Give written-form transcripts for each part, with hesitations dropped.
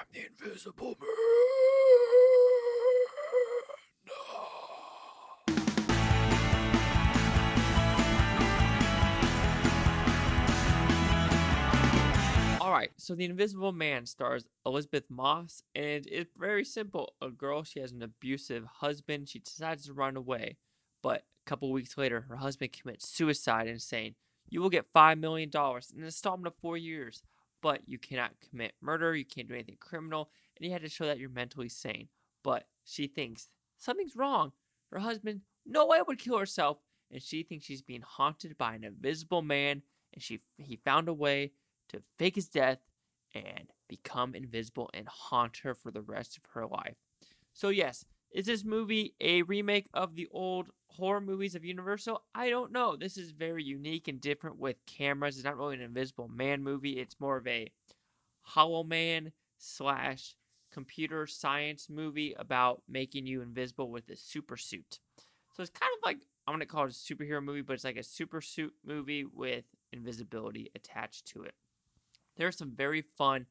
I'm the Invisible Man. Alright, so The Invisible Man stars Elisabeth Moss, and it's very simple. A girl, she has an abusive husband. She decides to run away, but a couple weeks later, her husband commits suicide and saying, "You will get $5 million in an installment of 4 years, but you cannot commit murder, you can't do anything criminal, and you had to show that you're mentally sane." But she thinks something's wrong. Her husband, no way would kill herself, and she thinks she's being haunted by an invisible man, and he found a way to fake his death and become invisible and haunt her for the rest of her life. So yes, is this movie a remake of the old horror movies of Universal? I don't know. This is very unique and different with cameras. It's not really an Invisible Man movie. It's more of a Hollow Man slash computer science movie about making you invisible with a super suit. So it's kind of like, I'm going to call it a superhero movie, but it's like a super suit movie with invisibility attached to it. There's some very fun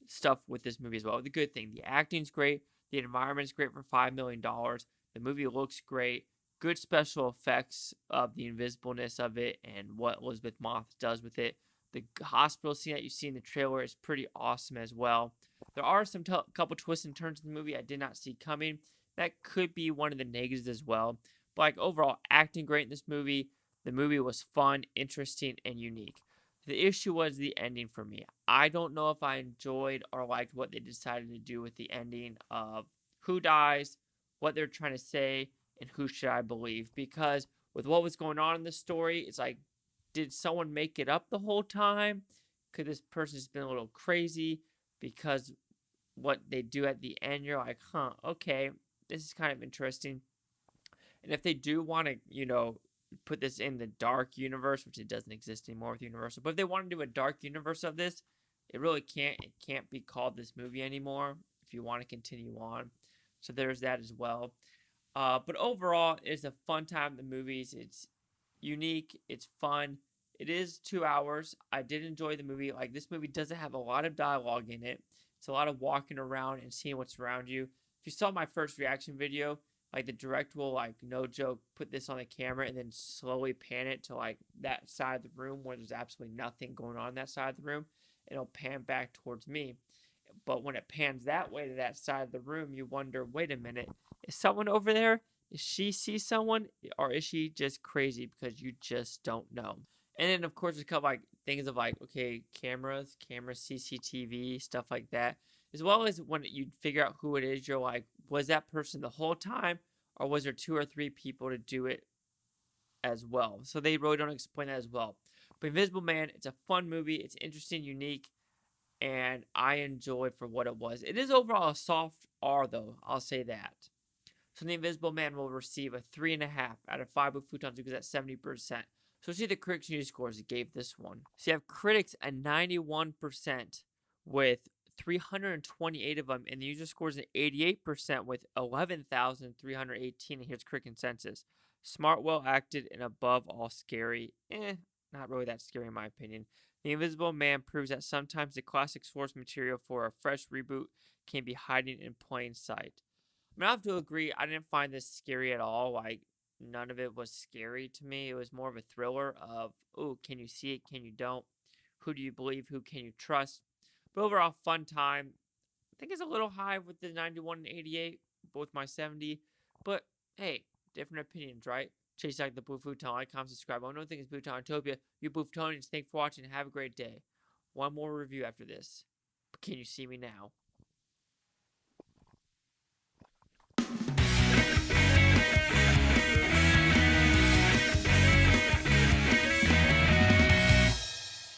stuff with this movie as well. The good thing, the acting's great, the environment's great for $5 million. The movie looks great. Good special effects of the invisibleness of it and what Elisabeth Moss does with it. The hospital scene that you see in the trailer is pretty awesome as well. There are some couple twists and turns in the movie I did not see coming. That could be one of the negatives as well. But like overall, acting great in this movie. The movie was fun, interesting, and unique. The issue was the ending for me. I don't know if I enjoyed or liked what they decided to do with the ending of who dies, what they're trying to say, and who should I believe. Because with what was going on in the story, it's like, did someone make it up the whole time? Could this person just been a little crazy? Because what they do at the end, you're like, huh, okay, this is kind of interesting. And if they do want to, put this in the dark universe, which it doesn't exist anymore with Universal, but if they want to do a dark universe of this, it really can't. It can't be called this movie anymore if you want to continue on. So there's that as well. But overall, it's a fun time. The movies, it's unique. It's fun. It is 2 hours. I did enjoy the movie. Like, this movie doesn't have a lot of dialogue in it. It's a lot of walking around and seeing what's around you. If you saw my first reaction video, like the director will, like, no joke, put this on the camera and then slowly pan it to like that side of the room where there's absolutely nothing going on that side of the room. It'll pan back towards me. But when it pans that way to that side of the room, you wonder, wait a minute, is someone over there? Is she see someone, or is she just crazy because you just don't know? And then of course there's a couple like things of like, okay, cameras, CCTV, stuff like that. As well as when you figure out who it is, you're like, was that person the whole time, or was there two or three people to do it as well? So they really don't explain that as well. But Invisible Man, it's a fun movie. It's interesting, unique, and I enjoyed for what it was. It is overall a soft R, though. I'll say that. So The Invisible Man will receive a 3.5 out of 5 with Futons because that's 70%. So see the critics' news scores it gave this one. So you have critics at 91% with 328 of them, and the user scores at 88% with 11,318. And here's critic consensus: smart, well acted, and above all scary. Not really that scary in my opinion. The Invisible Man proves that sometimes the classic source material for a fresh reboot can be hiding in plain sight. I mean, I have to agree, I didn't find this scary at all. Like, none of it was scary to me. It was more of a thriller of, oh, can you see it? Can you don't? Who do you believe? Who can you trust? But overall, fun time. I think it's a little high with the 91 and 88, both my 70. But hey, different opinions, right? Chase like the Blue Futon, like, comment, subscribe. I don't think it's Bhutanotopia. You Bhuftonians, thanks for watching. Have a great day. One more review after this. But can you see me now?